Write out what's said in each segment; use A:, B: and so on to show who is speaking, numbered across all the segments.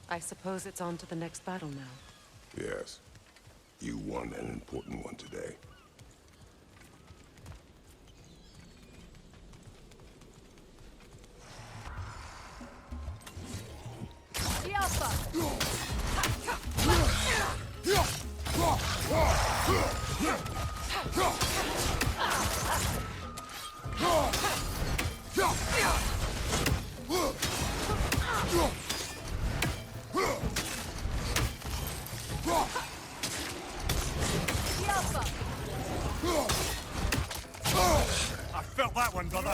A: I suppose it's on to the next battle now.
B: Yes. You won an important one today.
C: I felt that one, brother.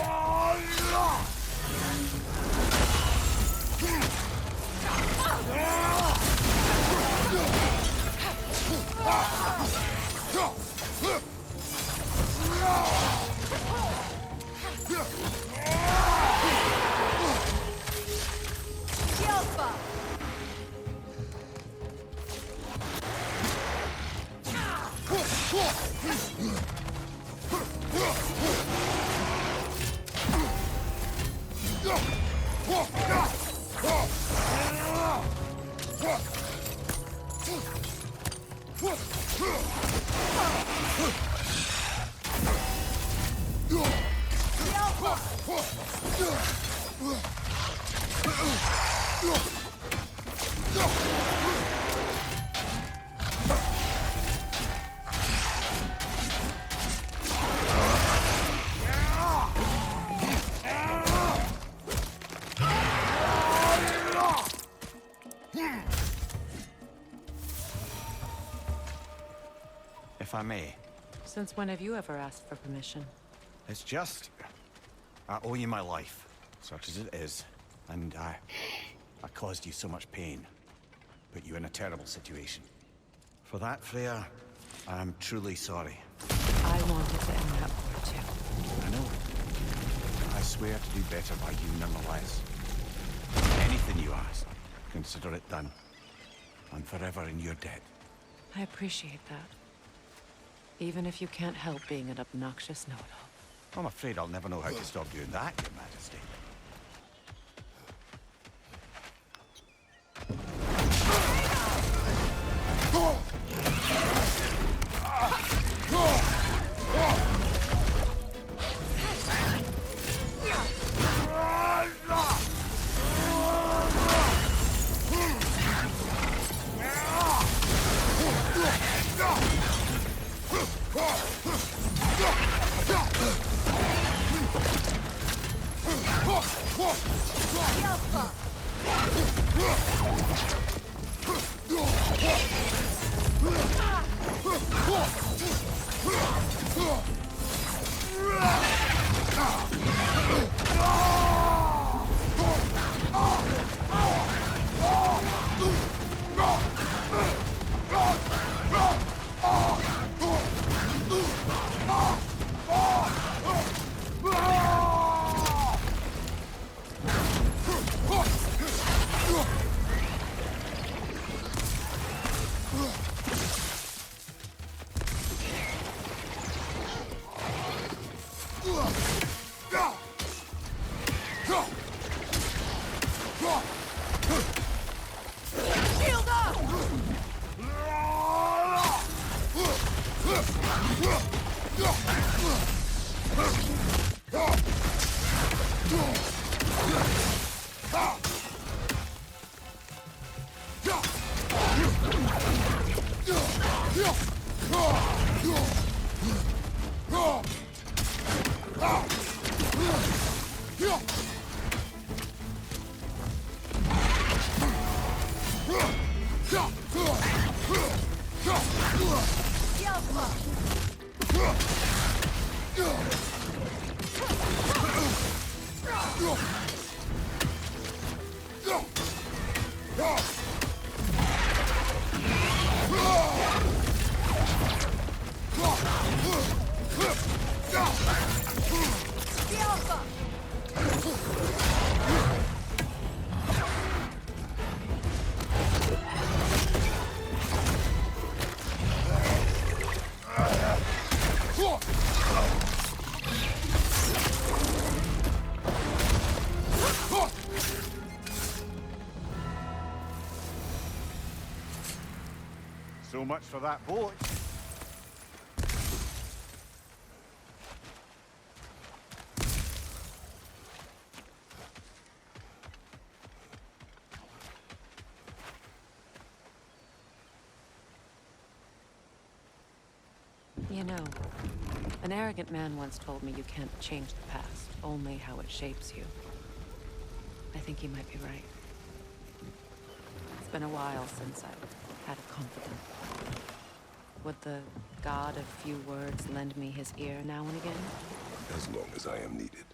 D: If I may.
A: Since when have you ever asked for permission?
D: It's just... I owe you my life, such as it is. And I caused you so much pain. Put you in a terrible situation. For that, Freya, I'm truly sorry.
A: I wanted to end that war too.
D: I know. I swear to do better by you nonetheless. Anything you ask, consider it done. I'm forever in your debt.
A: I appreciate that. Even if you can't help being an obnoxious know-it-all.
D: I'm afraid I'll never know how to stop doing that, Your Majesty. So much for that boat.
A: You know, an arrogant man once told me you can't change the past, only how it shapes you. I think he might be right. It's been a while since I've had a confidant. Would the god of few words lend me his ear now and again?
B: As long as I am needed.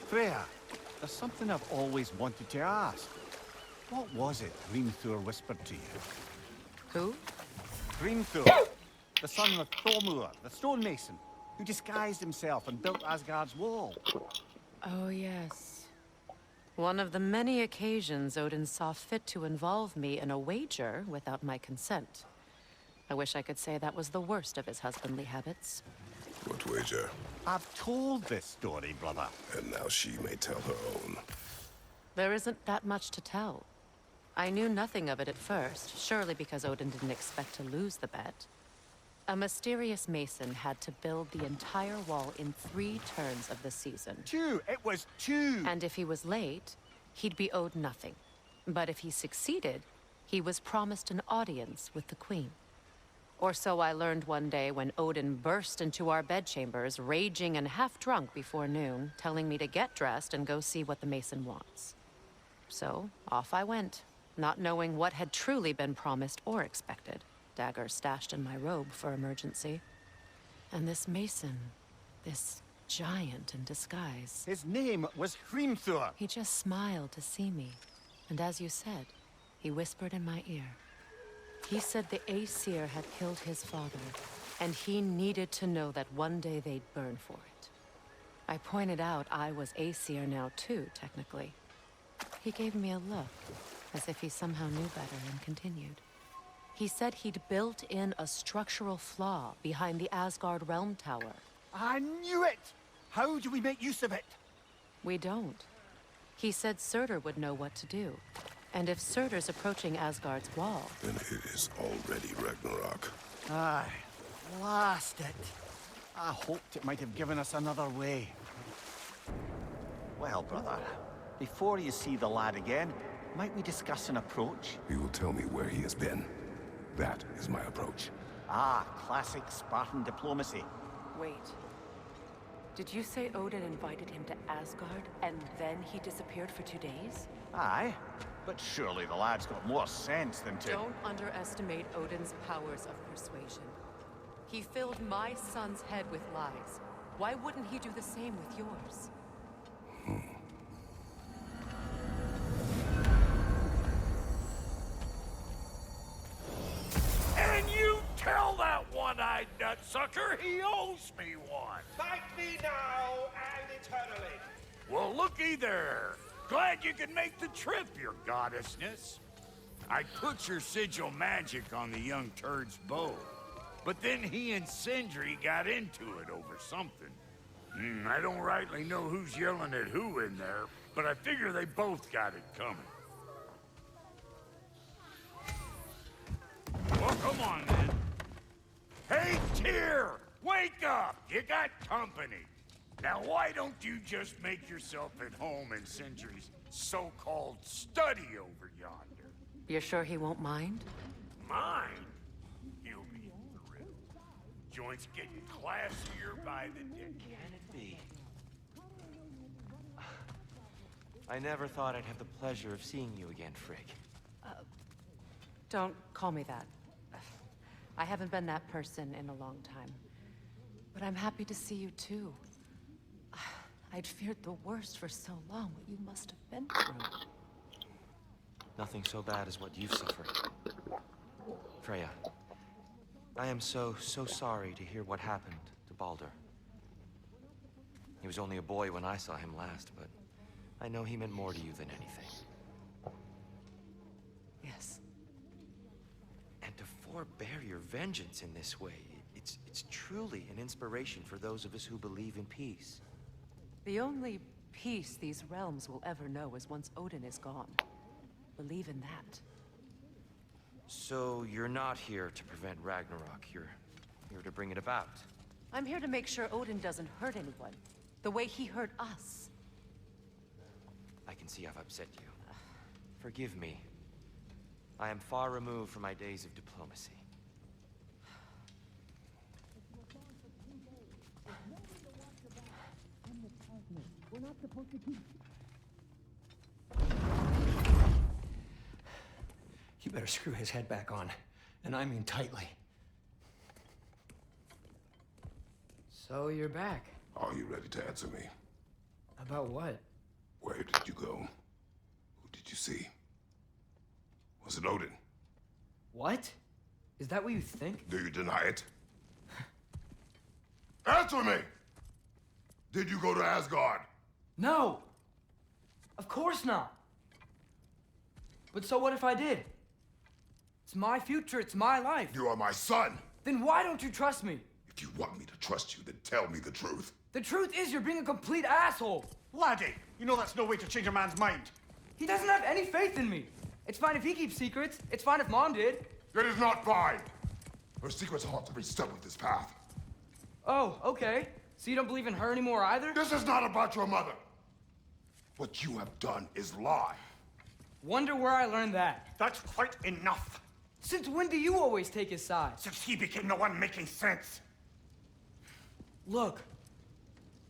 D: Freya, there's something I've always wanted to ask. What was it Hrimthur whispered to you?
A: Who?
D: Hrimthur, the son of Thormur, the stonemason, who disguised himself and built Asgard's wall.
A: Oh, yes. One of the many occasions Odin saw fit to involve me in a wager without my consent. I wish I could say that was the worst of his husbandly habits.
B: What wager?
D: I've told this story, brother.
B: And now she may tell her own.
A: There isn't that much to tell. I knew nothing of it at first, surely because Odin didn't expect to lose the bet. A mysterious mason had to build the entire wall in 3 turns of the season.
D: 2! It was 2!
A: And if he was late, he'd be owed nothing. But if he succeeded, he was promised an audience with the queen. Or so I learned one day when Odin burst into our bedchambers, raging and half-drunk before noon, telling me to get dressed and go see what the mason wants. So, off I went, not knowing what had truly been promised or expected. Dagger stashed in my robe for emergency. And this mason, this giant in disguise.
D: His name was Hrimthur.
A: He just smiled to see me. And as you said, he whispered in my ear. He said the Aesir had killed his father, and he needed to know that one day they'd burn for it. I pointed out I was Aesir now too, technically. He gave me a look, as if he somehow knew better, and continued. He said he'd built in a structural flaw behind the Asgard Realm Tower.
D: I knew it! How do we make use of it?
A: We don't. He said Surtur would know what to do. And if Surtur's approaching Asgard's wall...
B: Then it is already Ragnarok.
D: Aye, blast it. I hoped it might have given us another way. Well, brother, before you see the lad again, might we discuss an approach?
B: He will tell me where he has been. That is my approach.
D: Ah, classic Spartan diplomacy.
A: Wait. Did you say Odin invited him to Asgard, and then he disappeared for 2 days?
D: Aye, but surely the lad's got more sense than to...
A: Don't underestimate Odin's powers of persuasion. He filled my son's head with lies. Why wouldn't he do the same with yours?
C: And you tell that one-eyed nutsucker he owes me one.
E: Thank me now and eternally.
C: Well, looky there. Glad you could make the trip, your goddessness. I put your sigil magic on the young turd's bow, but then he and Sindri got into it over something. I don't rightly know who's yelling at who in there, but I figure they both got it coming. Well, come on, then. Hey, Tyr! Wake up! You got company. Now, why don't you just make yourself at home in Sindri's so-called study over yonder?
A: You're sure he won't mind?
C: Mine? He'll be thrilled. Joint's getting classier by the day.
E: Can it be? I never thought I'd have the pleasure of seeing you again, Frigg.
A: Don't call me that. I haven't been that person in a long time. But I'm happy to see you too. I'd feared the worst for so long, what you must have been through.
E: Nothing so bad as what you've suffered. Freya, I am so sorry to hear what happened to Baldur. He was only a boy when I saw him last, but I know he meant more to you than anything.
A: Yes.
E: forbear your vengeance in this way. It's truly an inspiration for those of us who believe in peace.
A: The only peace these realms will ever know is once Odin is gone. Believe in that.
E: So you're not here to prevent Ragnarok. You're here to bring it about.
A: I'm here to make sure Odin doesn't hurt anyone, the way he hurt us.
E: I can see I've upset you. Forgive me. I am far removed from my days of diplomacy.
F: You better screw his head back on, and I mean tightly.
G: So you're back.
B: Are you ready to answer me?
G: About what?
B: Where did you go? Who did you see? Was it Odin?
G: What? Is that what you think?
B: Do you deny it? Answer me! Did you go to Asgard?
G: No! Of course not! But so what if I did? It's my future, it's my life.
B: You are my son!
G: Then why don't you trust me?
B: If you want me to trust you, then tell me the truth.
G: The truth is you're being a complete asshole!
D: Laddie, you know that's no way to change a man's mind.
G: He doesn't have any faith in me. It's fine if he keeps secrets. It's fine if Mom did.
B: It is not fine! Her secrets haunt every step of this path.
G: Oh, okay. So you don't believe in her anymore either?
B: This is not about your mother. What you have done is lie.
G: Wonder where I learned that.
D: That's quite enough.
G: Since when do you always take his side?
D: Since he became the one making sense.
G: Look,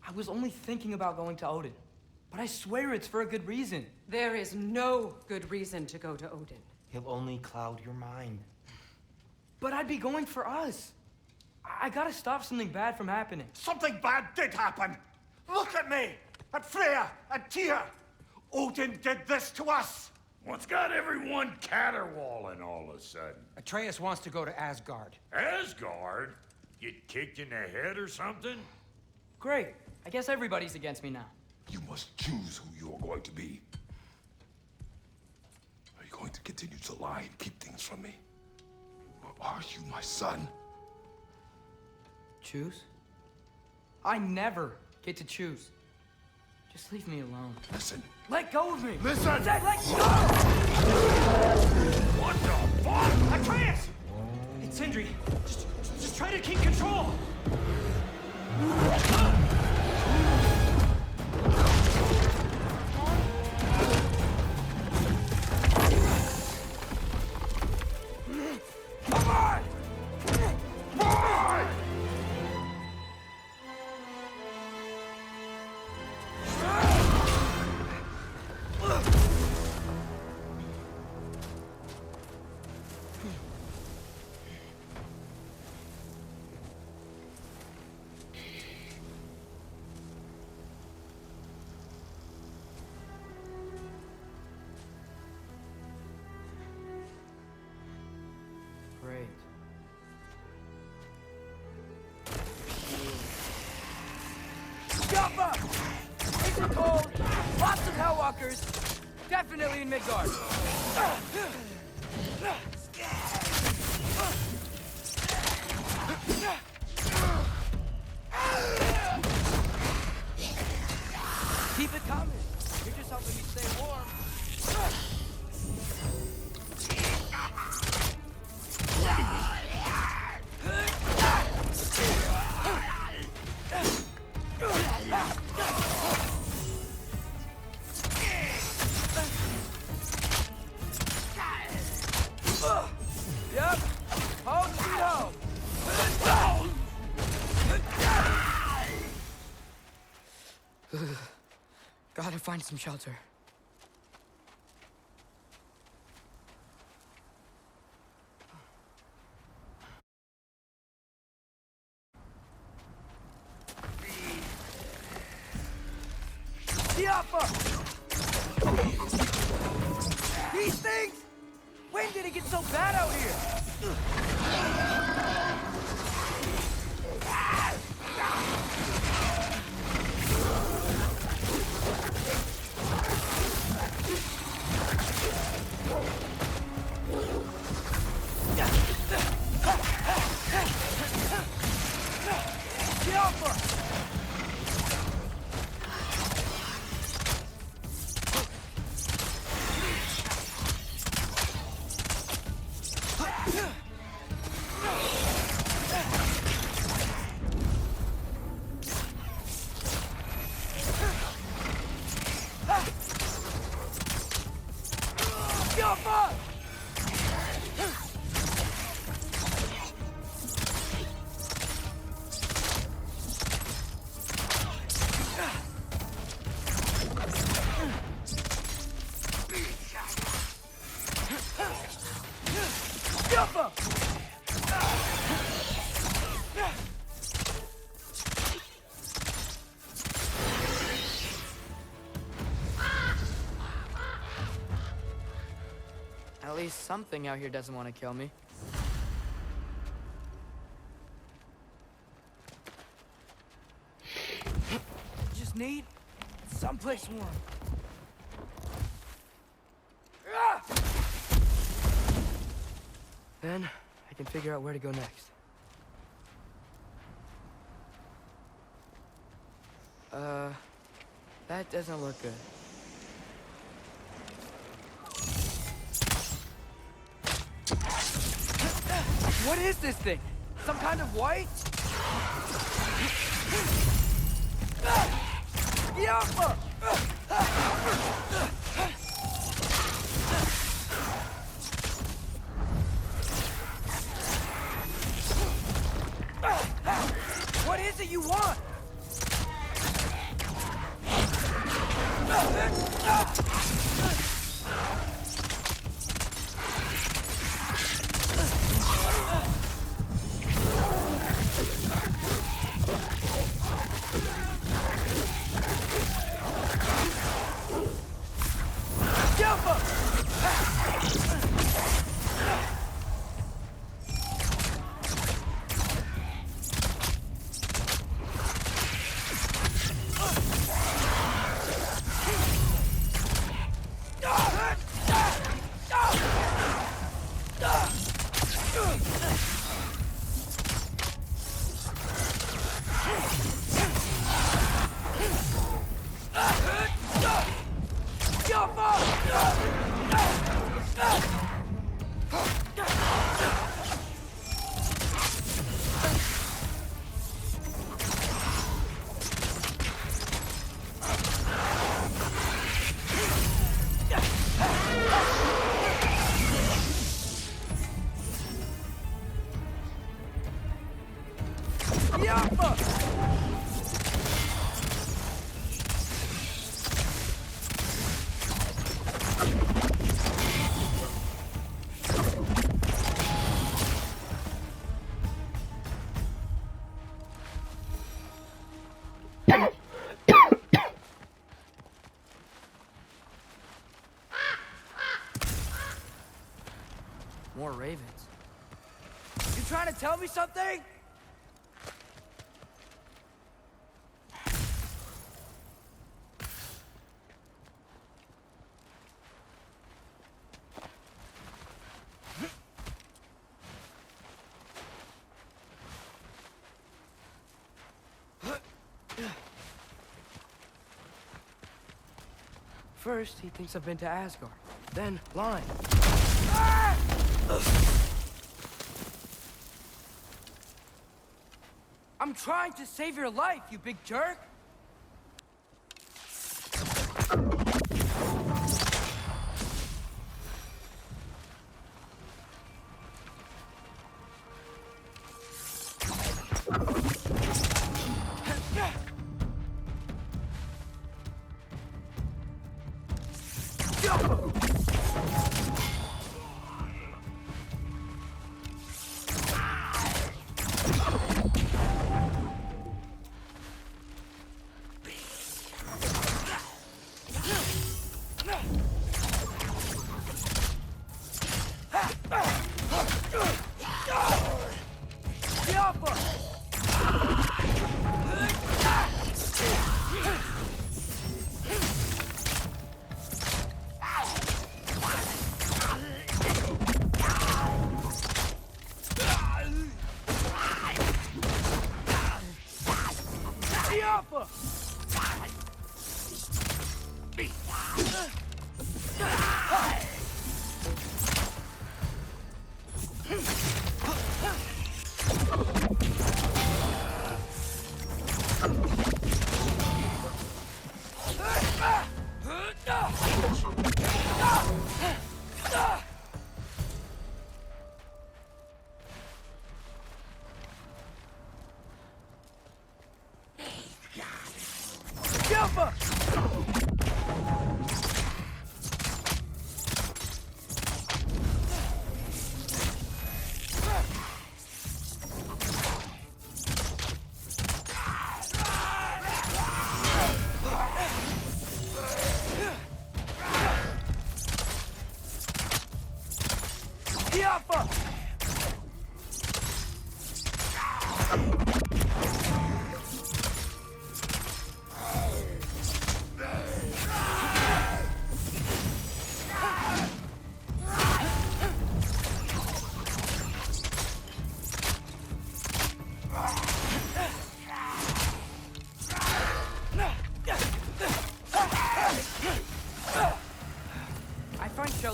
G: I was only thinking about going to Odin, but I swear it's for a good reason.
A: There is no good reason to go to Odin.
E: He'll only cloud your mind.
G: But I'd be going for us. I gotta stop something bad from happening.
D: Something bad did happen. Look at me, at Freya, at Tyr. Odin did this to us.
C: What's got everyone caterwauling all of a sudden?
F: Atreus wants to go to Asgard.
C: Asgard? Get kicked in the head or something?
G: Great. I guess everybody's against me now.
B: You must choose who you are going to be. Are you going to continue to lie and keep things from me? Or are you my son?
G: Choose? I never get to choose. Just leave me alone.
B: Listen.
G: Let go of me!
B: Listen!
G: I said let go!
C: What the fuck?
F: Atreus! It's Sindri. Just try to keep control.
B: Come on! Why?
G: Great. Jump! It's cold. Lots of Hellwalkers. Definitely in Midgard. Keep it coming. You're just helping me stay warm. Yep. Hold still. Gotta find some shelter. These things! When did it get so bad out here? least something out here doesn't want to kill me. Just need someplace warm. Then I can figure out where to go next. That doesn't look good. What is this thing? Some kind of white? Yappa! What is it you want? More ravens. You trying to tell me something? First, he thinks I've been to Asgard. Then, lying. Ah! I'm trying to save your life, you big jerk!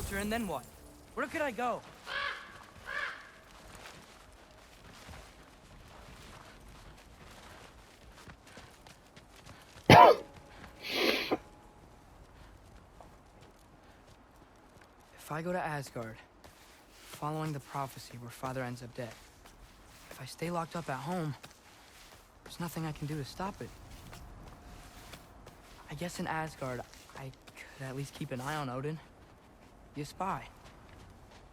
G: shelter, and then what? Where could I go? If I go to Asgard, following the prophecy where Father ends up dead, if I stay locked up at home, there's nothing I can do to stop it. I guess in Asgard, I could at least keep an eye on Odin. Be a spy.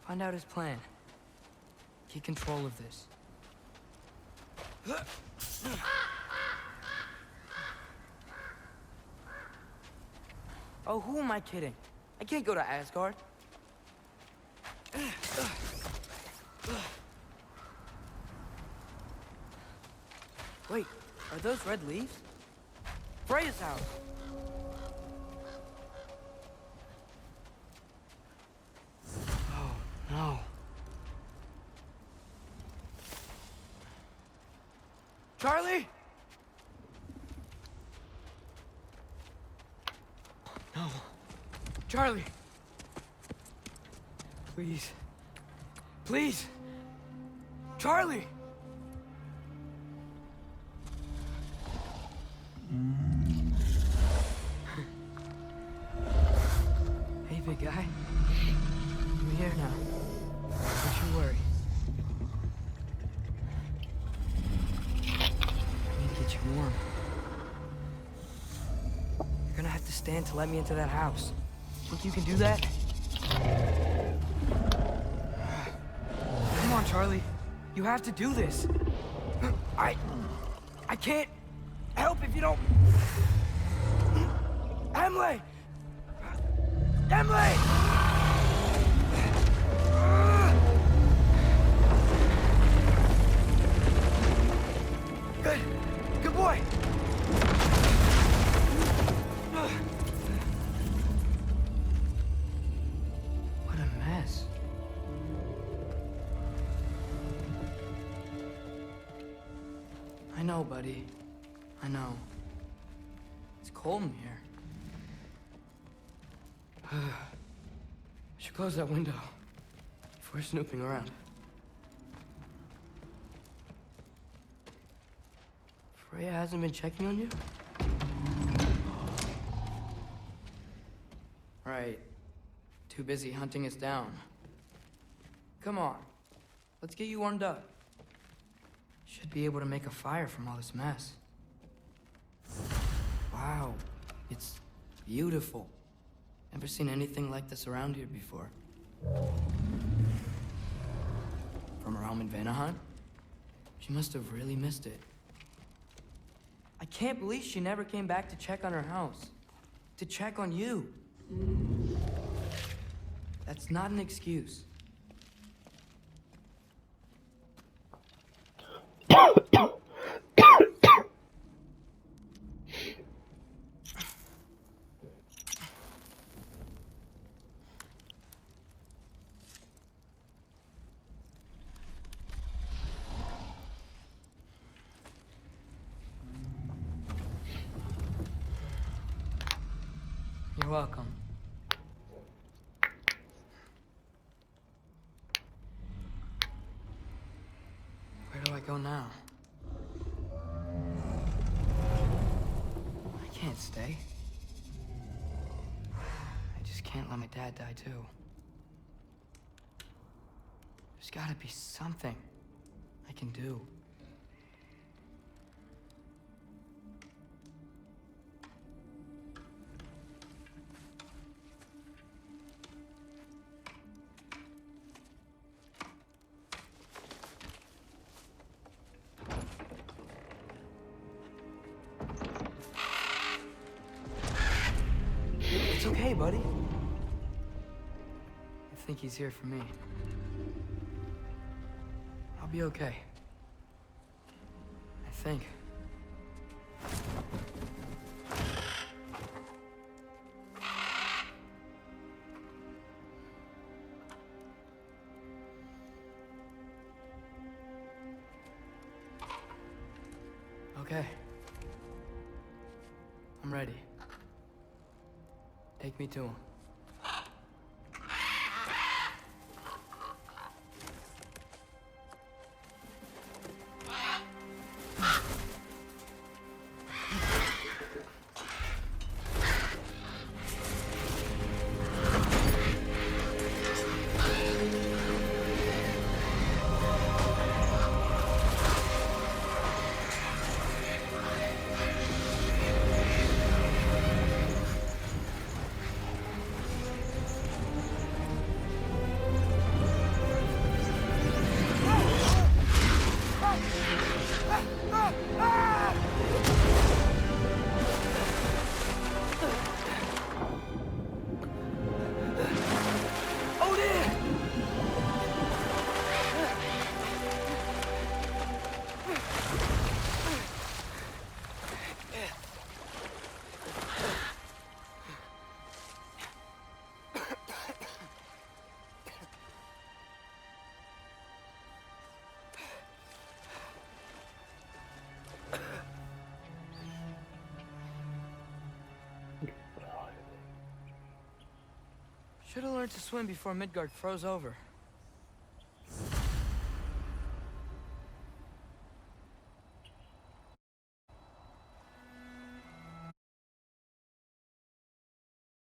G: Find out his plan. Get control of this. Oh, who am I kidding? I can't go to Asgard. Wait, are those red leaves? Freya's house! Oh, no. Charlie! No. Charlie! Please. Please! Charlie! Hey, big guy. I'm here now. Don't you worry. I need to get you warm. You're gonna have to stand to let me into that house. Think you can do that? Come on, Charlie. You have to do this. I can't help if you don't... Emily! Emily! Good. Good boy. What a mess. I know, buddy. I know. It's cold in here. I should close that window before snooping around. Freya hasn't been checking on you? Right. Too busy hunting us down. Come on. Let's get you warmed up. Should be able to make a fire from all this mess. Wow. It's beautiful. Never seen anything like this around here before. From her home in Vanaheim? She must have really missed it. I can't believe she never came back to check on her house. To check on you. That's not an excuse. You're welcome. Where do I go now? I can't stay. I just can't let my dad die too. There's gotta be something I can do. It's okay, buddy. I think he's here for me. I'll be okay. I think. Okay. I'm ready. Take me to him. Should have learned to swim before Midgard froze over.